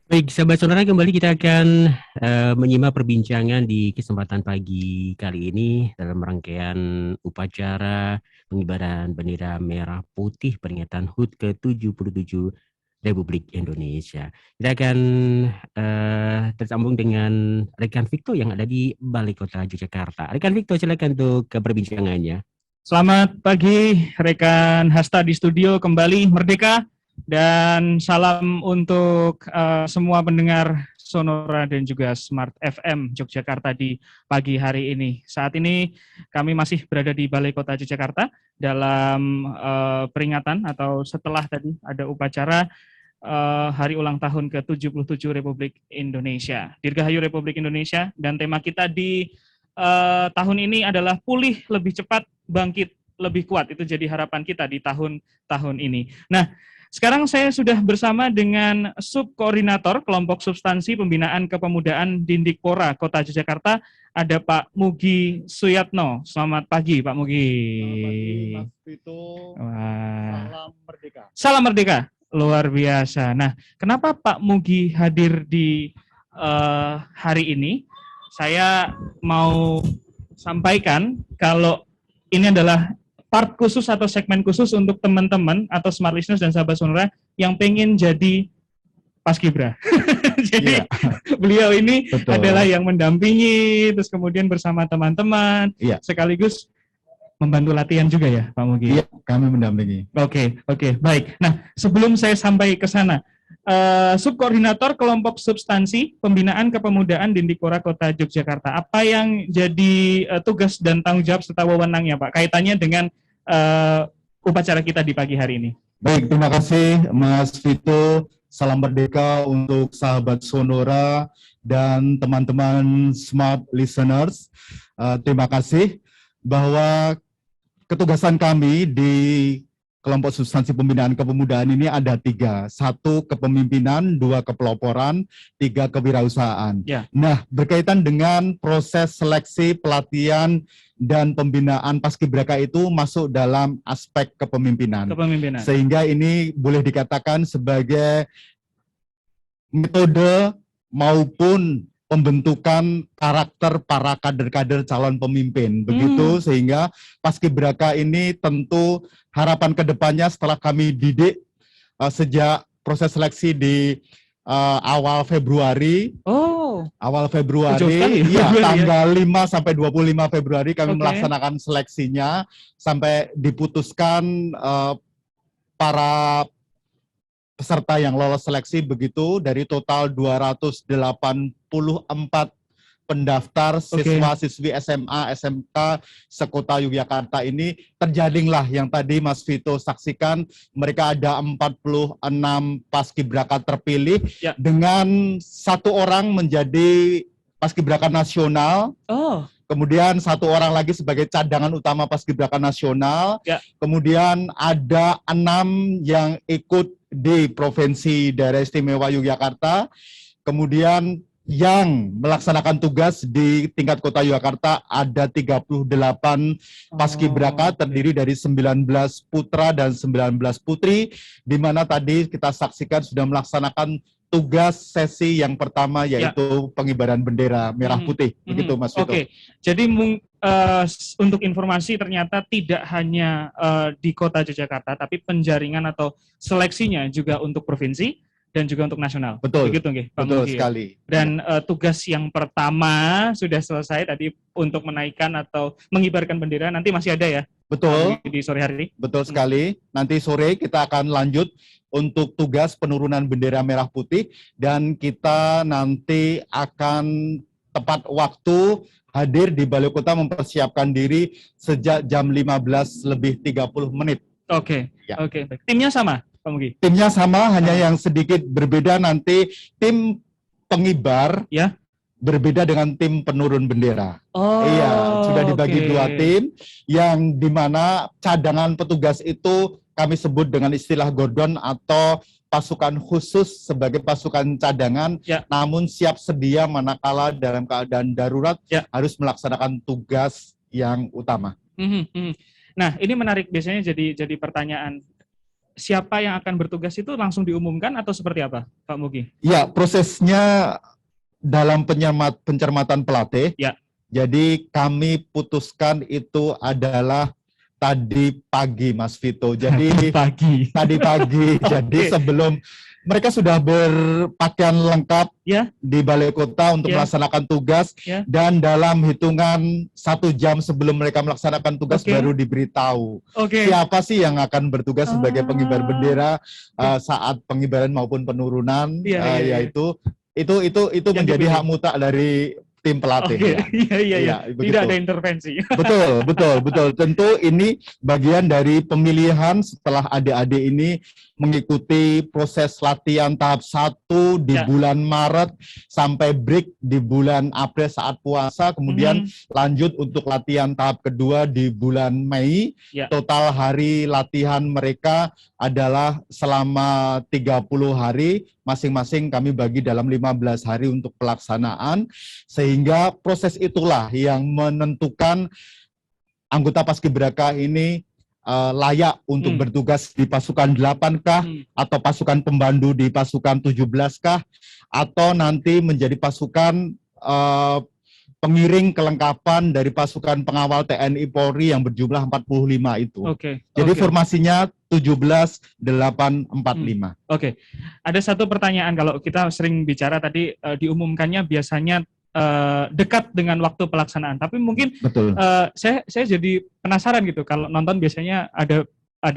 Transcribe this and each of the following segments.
Baik, sahabat sonora, kembali kita akan menyimak perbincangan di kesempatan pagi kali ini dalam rangkaian upacara pengibaran bendera merah putih peringatan HUT ke-77 Republik Indonesia. Kita akan tersambung dengan rekan Victor yang ada di Balai Kota Yogyakarta. Rekan Victor, silakan untuk ke perbincangannya. Selamat pagi rekan Hasta di studio kembali Merdeka dan salam untuk semua pendengar Sonora dan juga Smart FM Yogyakarta di pagi hari ini. Saat ini kami masih berada di Balai Kota Yogyakarta dalam peringatan atau setelah tadi ada upacara hari ulang tahun ke-77 Republik Indonesia. Dirgahayu Republik Indonesia, dan tema kita di tahun ini adalah pulih lebih cepat, bangkit lebih kuat. Itu jadi harapan kita di tahun ini. Nah, sekarang saya sudah bersama dengan Subkoordinator Kelompok Substansi Pembinaan Kepemudaan Dindikpora Kota Yogyakarta, ada Pak Mugi Suyatno. Selamat pagi, Pak Mugi. Selamat pagi, Mas Vito. Salam Merdeka. Salam Merdeka, luar biasa. Nah, kenapa Pak Mugi hadir di hari ini? Saya mau sampaikan kalau ini adalah part khusus atau segmen khusus untuk teman-teman atau smart listeners dan sahabat sonora yang pengen jadi paskibra. Jadi beliau ini adalah yang mendampingi, terus kemudian bersama teman-teman, sekaligus membantu latihan juga ya, Pak Mugi? Iya, kami mendampingi. Oke, baik. Nah, sebelum saya sampai ke sana, Subkoordinator Kelompok Substansi Pembinaan Kepemudaan Dindikpora Kota Yogyakarta, apa yang jadi tugas dan tanggung jawab serta wewenangnya, Pak, kaitannya dengan upacara kita di pagi hari ini? Baik, terima kasih Mas Vito. Salam Merdeka untuk sahabat Sonora dan teman-teman smart listeners. Terima kasih bahwa ketugasan kami di Kelompok Substansi Pembinaan Kepemudaan ini ada 3. 1, kepemimpinan, 2, kepeloporan, 3, kewirausahaan. Nah, berkaitan dengan proses seleksi, pelatihan, dan pembinaan paskibraka itu masuk dalam aspek kepemimpinan. Sehingga ini boleh dikatakan sebagai metode maupun pembentukan karakter para kader-kader calon pemimpin. Begitu, sehingga paskibraka ini tentu harapan kedepannya setelah kami didik sejak proses seleksi di awal Februari. Awal Februari, tanggal 5 sampai 25 Februari kami melaksanakan seleksinya sampai diputuskan para peserta yang lolos seleksi, begitu dari total 284 pendaftar siswa-siswi SMA, SMK sekota Yogyakarta ini, terjalinglah yang tadi Mas Vito saksikan, mereka ada 46 paskibraka terpilih dengan 1 orang menjadi paskibraka nasional. Kemudian 1 orang lagi sebagai cadangan utama paskibraka nasional. Kemudian ada 6 yang ikut di Provinsi Daerah Istimewa Yogyakarta. Kemudian yang melaksanakan tugas di tingkat Kota Yogyakarta ada 38 paskibraka terdiri dari 19 putra dan 19 putri, di mana tadi kita saksikan sudah melaksanakan tugas sesi yang pertama, yaitu pengibaran bendera merah putih. Begitu, Mas Vito. Jadi untuk informasi, ternyata tidak hanya di Kota Yogyakarta, tapi penjaringan atau seleksinya juga untuk provinsi dan juga untuk nasional. Betul. Begitu nggih, Pak Betul Mugi, sekali. Dan tugas yang pertama sudah selesai tadi untuk menaikkan atau mengibarkan bendera, nanti masih ada ya? Betul. Di sore hari. Betul sekali. Nanti sore kita akan lanjut untuk tugas penurunan bendera merah putih, dan kita nanti akan tepat waktu hadir di Balai Kota mempersiapkan diri sejak jam 15:30. Oke. Timnya sama, Pak Mugi? Timnya sama, hanya yang sedikit berbeda nanti tim pengibar berbeda dengan tim penurun bendera. Sudah dibagi 2 tim, yang dimana cadangan petugas itu kami sebut dengan istilah gordon atau pasukan khusus sebagai pasukan cadangan, namun siap sedia manakala dalam keadaan darurat harus melaksanakan tugas yang utama. Nah, ini menarik, biasanya jadi pertanyaan. siapa yang akan bertugas itu langsung diumumkan atau seperti apa, Pak Mugi? Ya, prosesnya dalam pencermatan pelatih. Ya. Jadi kami putuskan itu adalah tadi pagi, Mas Vito. Jadi tadi pagi. Jadi sebelum mereka sudah berpakaian lengkap ya di balai kota untuk melaksanakan tugas, dan dalam hitungan 1 jam sebelum mereka melaksanakan tugas baru diberitahu siapa sih yang akan bertugas sebagai pengibar bendera saat pengibaran maupun penurunan, yaitu itu menjadi hak mutlak dari tim pelatih. Iya. Tidak ada intervensi. Betul. Tentu ini bagian dari pemilihan setelah adik-adik ini mengikuti proses latihan tahap 1 di bulan Maret sampai break di bulan April saat puasa, kemudian lanjut untuk latihan tahap kedua di bulan Mei. Total hari latihan mereka adalah selama 30 hari, masing-masing kami bagi dalam 15 hari untuk pelaksanaan, sehingga proses itulah yang menentukan anggota Paskibraka ini layak untuk bertugas di pasukan 8-kah, atau pasukan pembantu di pasukan 17-kah, atau nanti menjadi pasukan pengiring kelengkapan dari pasukan pengawal TNI Polri yang berjumlah 45 itu. Jadi formasinya 17-8-45. Ada satu pertanyaan, kalau kita sering bicara tadi diumumkannya biasanya dekat dengan waktu pelaksanaan, tapi mungkin saya jadi penasaran gitu, kalau nonton biasanya ada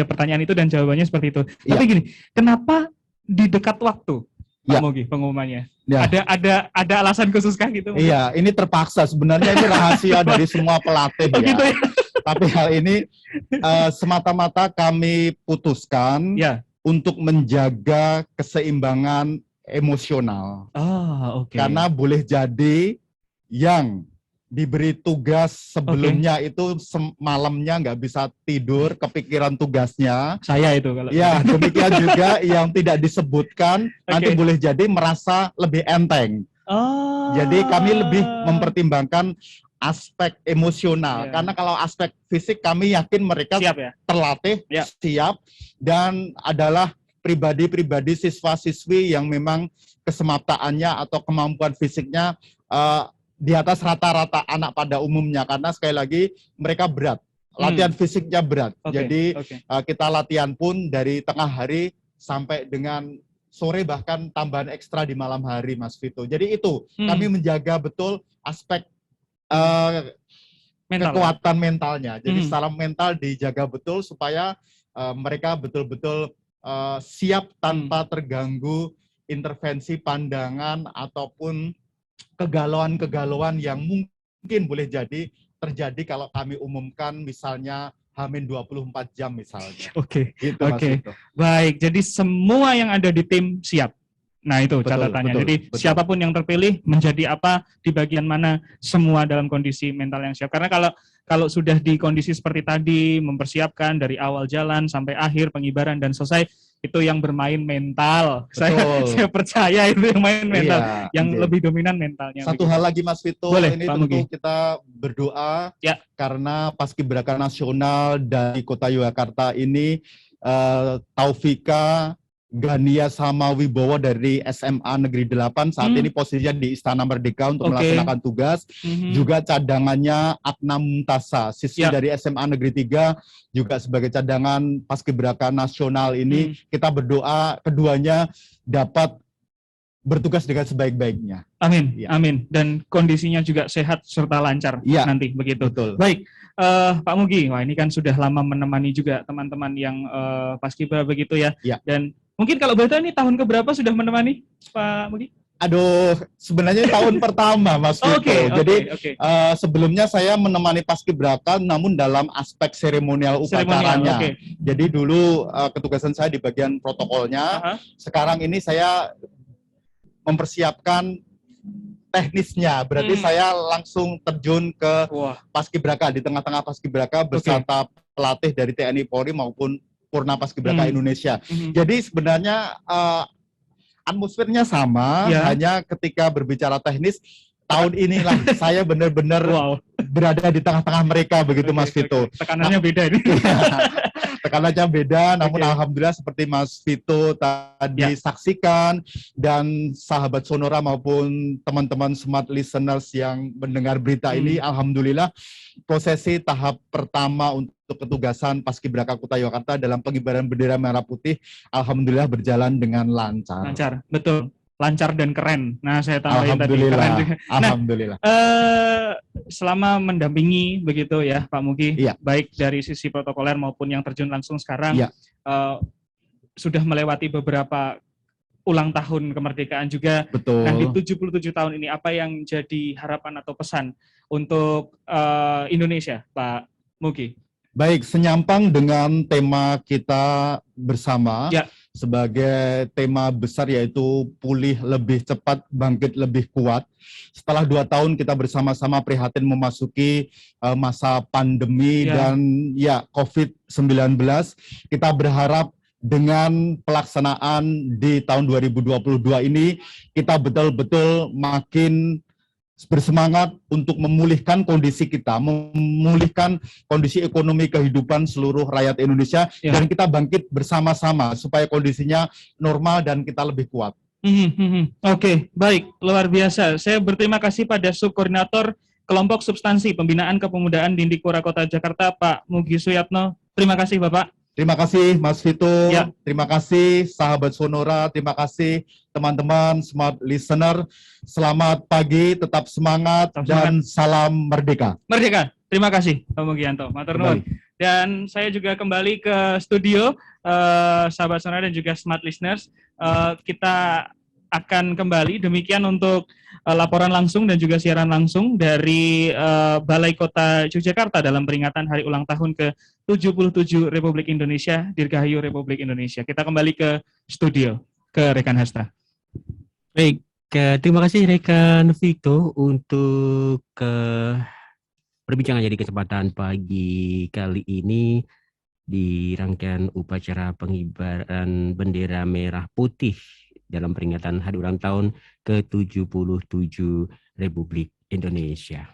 pertanyaan itu dan jawabannya seperti itu. Tapi gini, kenapa di dekat waktu, Pak Mugi, pengumumannya? Ada alasan khusus kah gitu? Iya, ini terpaksa, sebenarnya ini rahasia dari semua pelatih gitu ya. Tapi hal ini semata-mata kami putuskan untuk menjaga keseimbangan emosional. Karena boleh jadi yang diberi tugas sebelumnya itu malamnya nggak bisa tidur, kepikiran tugasnya. Saya itu kalau. Ya, demikian juga yang tidak disebutkan nanti boleh jadi merasa lebih enteng. Jadi kami lebih mempertimbangkan aspek emosional, karena kalau aspek fisik kami yakin mereka terlatih, siap, dan adalah pribadi-pribadi siswa-siswi yang memang kesemaptaannya atau kemampuan fisiknya di atas rata-rata anak pada umumnya, karena sekali lagi mereka berat, latihan fisiknya berat. Jadi kita latihan pun dari tengah hari sampai dengan sore, bahkan tambahan ekstra di malam hari, Mas Vito. Jadi itu kami menjaga betul aspek kekuatan mentalnya. Jadi secara mental dijaga betul supaya mereka betul-betul siap tanpa terganggu intervensi pandangan ataupun kegalauan-kegalauan yang mungkin boleh jadi terjadi kalau kami umumkan misalnya H-24 jam misalnya. Gitu, Baik, jadi semua yang ada di tim siap. Nah itu catatannya. Jadi siapapun yang terpilih menjadi apa, di bagian mana, semua dalam kondisi mental yang siap. Karena kalau sudah di kondisi seperti tadi, mempersiapkan dari awal jalan sampai akhir pengibaran dan selesai, itu yang bermain mental. Saya percaya itu yang main mental, yang lebih dominan mentalnya. Satu hal lagi, Mas Vito, ini tentu kita berdoa karena Paskibraka Nasional dari Kota Yogyakarta ini Taufika Gania sama Wibowo dari SMA Negeri 8 saat ini posisinya di Istana Merdeka untuk melaksanakan tugas. Juga cadangannya Akna Mumtasa, siswi dari SMA Negeri 3 juga sebagai cadangan Paskibraka Nasional ini. Kita berdoa keduanya dapat bertugas dengan sebaik-baiknya. Amin, amin. Dan kondisinya juga sehat serta lancar nanti, begitu. Baik, Pak Mugi, wah ini kan sudah lama menemani juga teman-teman yang Paskibra begitu ya. Dan mungkin kalau boleh tahu ini tahun keberapa sudah menemani Pak Mugi? Aduh, sebenarnya tahun pertama, Mas Vito. Jadi sebelumnya saya menemani Paskibraka, namun dalam aspek seremonial upacaranya. Jadi dulu ketugasan saya di bagian protokolnya. Sekarang ini saya mempersiapkan teknisnya, berarti saya langsung terjun ke Paskibraka, di tengah-tengah Paskibraka beserta pelatih dari TNI Polri maupun Purna Paskibraka Indonesia. Jadi sebenarnya atmosfernya sama, hanya ketika berbicara teknis tahun inilah saya benar-benar Wow, berada di tengah-tengah mereka begitu Mas Vito. tekanannya beda ini. Tekanannya beda, namun Oke. alhamdulillah seperti Mas Vito tadi saksikan dan sahabat Sonora maupun teman-teman smart listeners yang mendengar berita ini, alhamdulillah prosesi tahap pertama untuk ketugasan Paskibraka Kota Yogyakarta dalam pengibaran bendera merah putih alhamdulillah berjalan dengan lancar. Lancar, betul. Lancar dan keren. Nah, saya tambahin tadi Alhamdulillah. keren juga. Nah, Alhamdulillah. selama mendampingi begitu ya Pak Mugi, Iya. baik dari sisi protokoler maupun yang terjun langsung sekarang, Iya. sudah melewati beberapa ulang tahun kemerdekaan juga. Betul. Nah, di 77 tahun ini apa yang jadi harapan atau pesan untuk Indonesia, Pak Mugi? Baik, senyampang dengan tema kita bersama sebagai tema besar yaitu pulih lebih cepat, bangkit lebih kuat. Setelah 2 tahun kita bersama-sama prihatin memasuki masa pandemi dan COVID-19, kita berharap dengan pelaksanaan di tahun 2022 ini kita betul-betul makin bersemangat untuk memulihkan kondisi kita, memulihkan kondisi ekonomi kehidupan seluruh rakyat Indonesia, dan kita bangkit bersama-sama supaya kondisinya normal dan kita lebih kuat. Oke, baik, luar biasa. Saya berterima kasih pada Subkoordinator Kelompok Substansi Pembinaan Kepemudaan Dindikpura Kota Jakarta, Pak Mugi Suyatno. Terima kasih, Bapak. Terima kasih Mas Vito, terima kasih sahabat Sonora, terima kasih teman-teman smart listener. Selamat pagi, tetap semangat, dan salam merdeka. Merdeka. Terima kasih Pak Mugianto. Matur nuwun. Dan saya juga kembali ke studio, sahabat Sonora dan juga smart listeners. Kita akan kembali demikian untuk laporan langsung dan juga siaran langsung dari Balai Kota Yogyakarta dalam peringatan Hari Ulang Tahun ke-77 Republik Indonesia, Dirgahayu Republik Indonesia. Kita kembali ke studio, ke rekan Hasta. Baik, terima kasih rekan Vito untuk perbincangannya di kesempatan pagi kali ini di rangkaian upacara pengibaran bendera merah putih dalam peringatan Hari Ulang Tahun ke-77 Republik Indonesia.